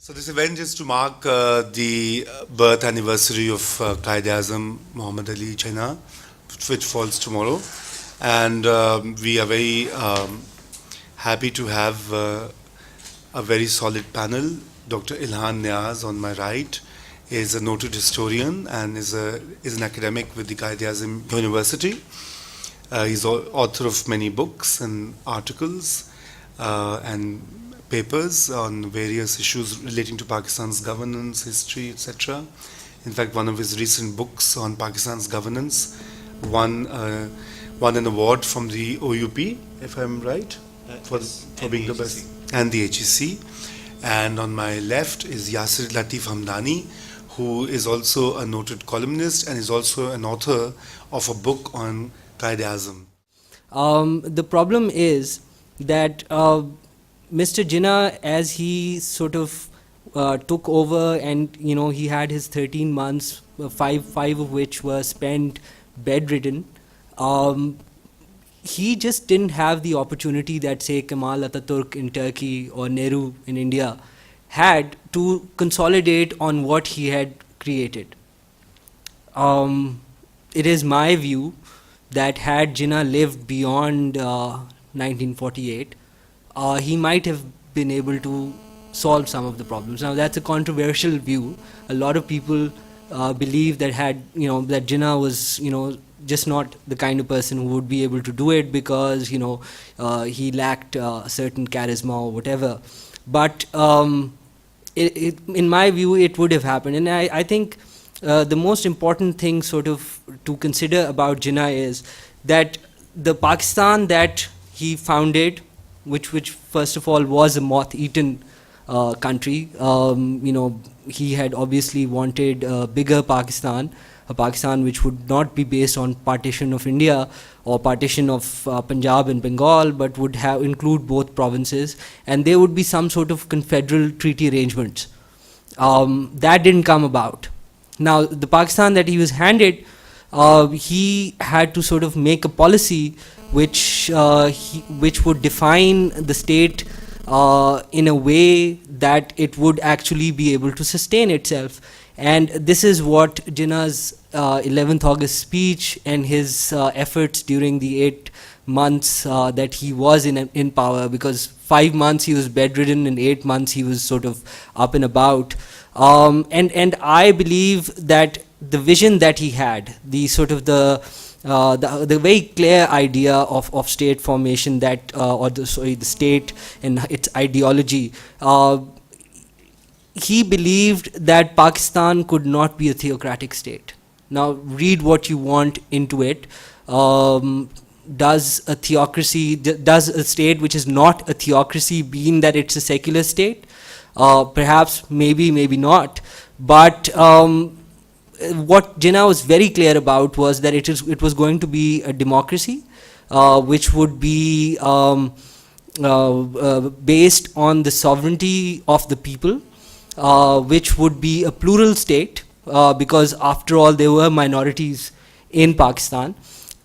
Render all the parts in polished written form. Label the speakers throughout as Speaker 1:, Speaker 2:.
Speaker 1: So this event is to mark the birth anniversary of Qaid-e-Azam Muhammad Ali Jinnah, which falls tomorrow. And we are very happy to have a very solid panel. Dr. Ilhan Niaz on my right is a noted historian and is an academic with the Qaid-e-Azam University. He's author of many books and articles and papers on various issues relating to Pakistan's governance, history, etc. In fact, one of his recent books on Pakistan's governance won an award from the OUP, if I'm right, for being the best, and the HEC. And on my left is Yasir Latif Hamdani, who is also a noted columnist and is also an author of a book on Qaid-e-Azam.
Speaker 2: The problem is that Mr. Jinnah, as he sort of took over, and he had his 13 months, five of which were spent bedridden. He just didn't have the opportunity that, say, Kemal Ataturk in Turkey or Nehru in India had to consolidate on what he had created. It is my view that had Jinnah lived beyond 1948, he might have been able to solve some of the problems. Now, that's a controversial view. A lot of people believe that that Jinnah was, just not the kind of person who would be able to do it because, he lacked certain charisma or whatever. But in my view, it would have happened. And I think the most important thing sort of to consider about Jinnah is that the Pakistan that he founded, which first of all was a moth-eaten country. He had obviously wanted a bigger Pakistan, a Pakistan which would not be based on partition of India or partition of Punjab and Bengal, but would include both provinces, and there would be some sort of confederal treaty arrangements. That didn't come about. Now, the Pakistan that he was handed, he had to sort of make a policy which would define the state in a way that it would actually be able to sustain itself. And this is what Jinnah's 11th August speech and his efforts during the 8 months that he was in power, because 5 months he was bedridden and 8 months he was sort of up and about. And I believe that the vision that he had, the sort of the very clear idea of state formation that the state and its ideology, he believed that Pakistan could not be a theocratic state. Now, read what you want into it. Does a state which is not a theocracy mean that it's a secular state? Perhaps, maybe not. But what Jinnah was very clear about was that it was going to be a democracy, which would be based on the sovereignty of the people, which would be a plural state, because after all there were minorities in Pakistan,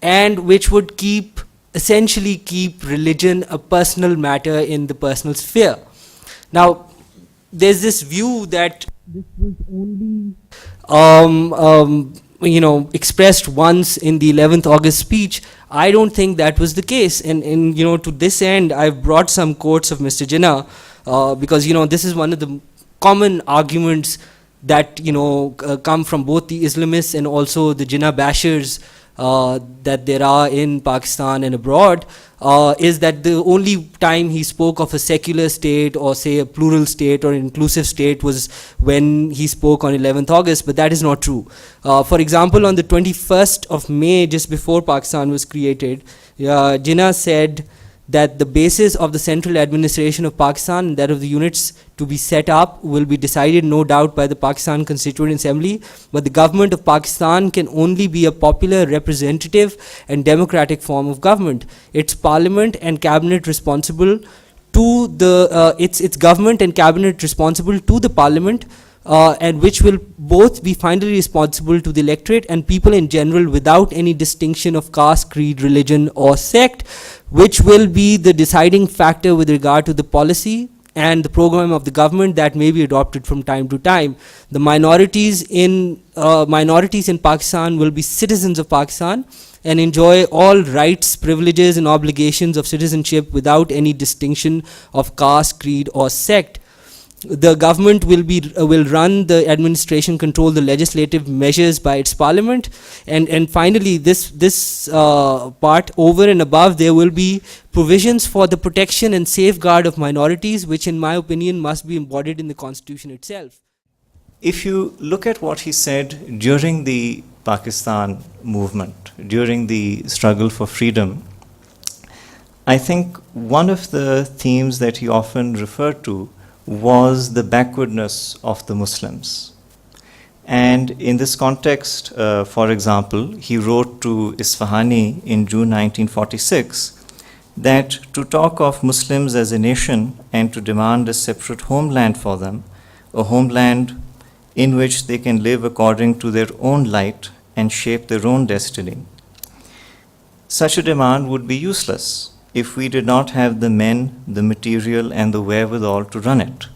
Speaker 2: and which would essentially keep religion a personal matter in the personal sphere. Now, there's this view that this was only expressed once in the 11th August speech. I don't think that was the case. And to this end, I've brought some quotes of Mr. Jinnah, because, this is one of the common arguments that, come from both the Islamists and also the Jinnah bashers that there are in Pakistan and abroad, is that the only time he spoke of a secular state or, say, a plural state or inclusive state was when he spoke on 11th August, but that is not true. For example, on the 21st of May, just before Pakistan was created, Jinnah said that the basis of the central administration of Pakistan and that of the units to be set up will be decided, no doubt, by the Pakistan Constituent Assembly, but the government of Pakistan can only be a popular, representative and democratic form of government. Its parliament and cabinet responsible to its government and cabinet responsible to the parliament, and which will both be finally responsible to the electorate and people in general without any distinction of caste, creed, religion or sect, which will be the deciding factor with regard to the policy and the program of the government that may be adopted from time to time, the minorities in Pakistan will be citizens of Pakistan and enjoy all rights, privileges, and obligations of citizenship without any distinction of caste, creed, or sect. The government will run the administration, control the legislative measures by its parliament, and finally this part, over and above, there will be provisions for the protection and safeguard of minorities, which in my opinion must be embodied in the constitution itself.
Speaker 3: If you look at what he said during the Pakistan movement, during the struggle for freedom, I think one of the themes that he often referred to was the backwardness of the Muslims. And in this context, for example, he wrote to Isfahani in June 1946 that to talk of Muslims as a nation and to demand a separate homeland for them, a homeland in which they can live according to their own light and shape their own destiny. Such a demand would be useless if we did not have the men, the material, and the wherewithal to run it.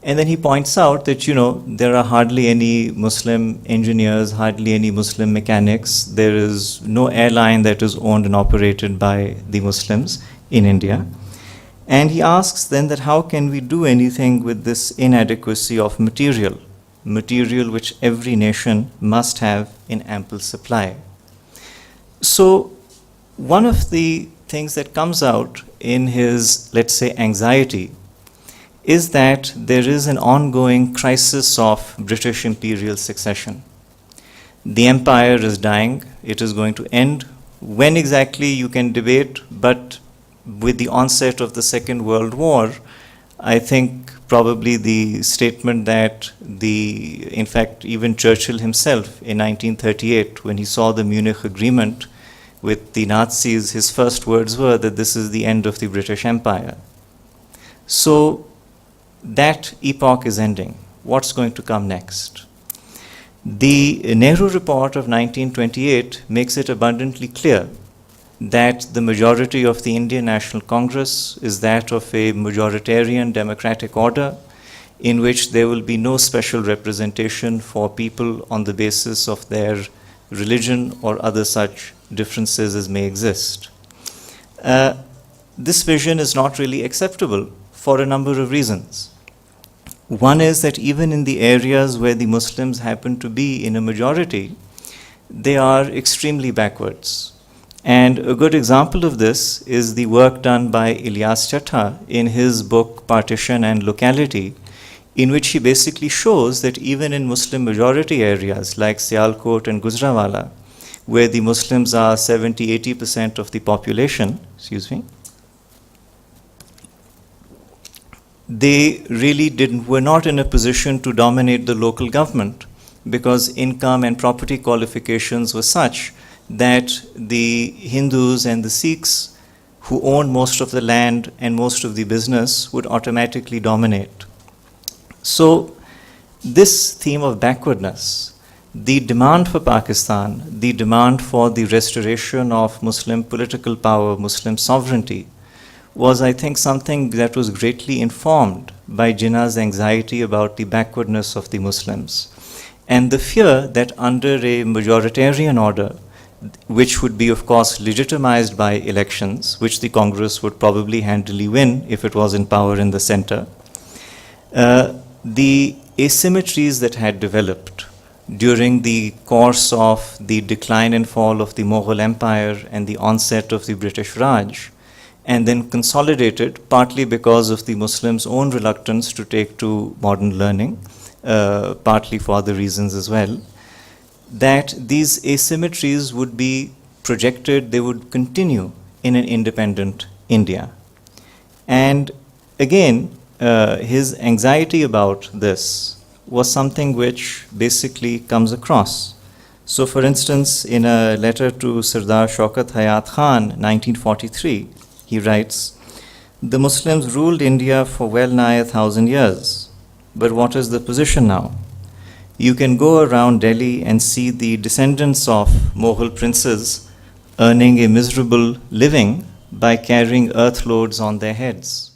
Speaker 3: And then he points out that, there are hardly any Muslim engineers, hardly any Muslim mechanics. There is no airline that is owned and operated by the Muslims in India. And he asks then that how can we do anything with this inadequacy of material which every nation must have in ample supply. So one of the things that comes out in his, let's say, anxiety is that there is an ongoing crisis of British imperial succession. The empire is dying, it is going to end. When exactly you can debate, but with the onset of the Second World War, I think probably the statement that in fact, even Churchill himself in 1938, when he saw the Munich Agreement with the Nazis, his first words were that this is the end of the British Empire. So that epoch is ending. What's going to come next? The Nehru Report of 1928 makes it abundantly clear that the majority of the Indian National Congress is that of a majoritarian democratic order in which there will be no special representation for people on the basis of their religion or other such differences as may exist. This vision is not really acceptable for a number of reasons. One is that even in the areas where the Muslims happen to be in a majority, they are extremely backwards. And a good example of this is the work done by Ilyas Chattha in his book Partition and Locality, in which he basically shows that even in Muslim majority areas like Sialkot and Gujranwala, where the Muslims are 70-80% of the population, they really were not in a position to dominate the local government because income and property qualifications were such that the Hindus and the Sikhs who owned most of the land and most of the business would automatically dominate. So this theme of backwardness, the demand for Pakistan, the demand for the restoration of Muslim political power, Muslim sovereignty, was, I think, something that was greatly informed by Jinnah's anxiety about the backwardness of the Muslims and the fear that under a majoritarian order, which would be, of course, legitimized by elections, which the Congress would probably handily win if it was in power in the center, the asymmetries that had developed during the course of the decline and fall of the Mughal Empire and the onset of the British Raj, and then consolidated partly because of the Muslims' own reluctance to take to modern learning, partly for other reasons as well, that these asymmetries would be projected, they would continue in an independent India. And again, his anxiety about this was something which basically comes across. So for instance, in a letter to Sardar Shaukat Hayat Khan, 1943, he writes, "The Muslims ruled India for well nigh 1,000 years, but what is the position now? You can go around Delhi and see the descendants of Mughal princes earning a miserable living by carrying earth loads on their heads.